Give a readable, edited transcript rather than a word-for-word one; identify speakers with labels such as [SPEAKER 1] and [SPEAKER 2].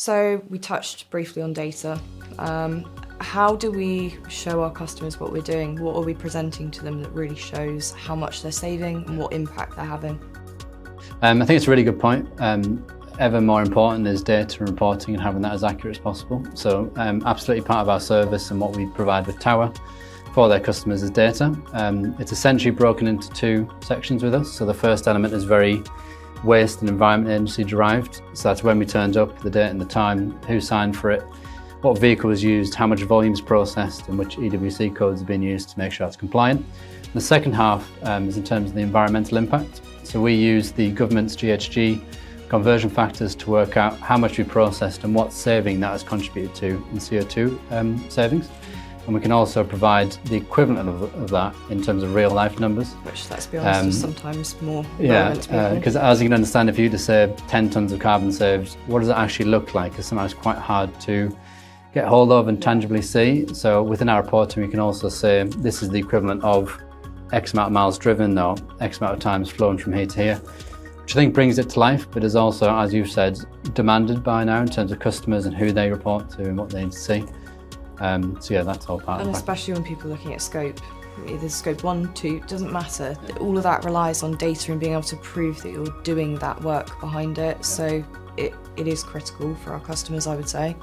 [SPEAKER 1] So we touched briefly on data. How do we show our customers what we're doing? What are we presenting to them that really shows how much they're saving and what impact they're having?
[SPEAKER 2] I think it's a really good point. Ever more important is data and reporting and having that as accurate as possible. So absolutely part of our service and what we provide with Tower for their customers is data. It's essentially broken into two sections with us. So the first element is very waste and environment agency derived. So that's when we turned up, the date and the time, who signed for it, what vehicle was used, how much volume is processed, and which EWC codes have been used to make sure it's compliant. The second half is in terms of the environmental impact. So we use the government's GHG conversion factors to work out how much we processed and what saving that has contributed to in CO2 savings. And we can also provide the equivalent of that in terms of real life numbers.
[SPEAKER 1] Which, let's be honest, is sometimes more
[SPEAKER 2] Yeah,
[SPEAKER 1] relevant to people.
[SPEAKER 2] because as you can understand, if you were to say 10 tonnes of carbon saved, what does it actually look like? It's sometimes quite hard to get hold of and tangibly see. So within our reporting, we can also say this is the equivalent of X amount of miles driven or X amount of times flown from here to here, which I think brings it to life, but is also, as you've said, demanded by now in terms of customers and who they report to and what they need to see. So yeah, that's all part of it.
[SPEAKER 1] And especially when people are looking at scope, either scope 1, 2, doesn't matter. All of that relies on data and being able to prove that you're doing that work behind it. So it is critical for our customers, I would say.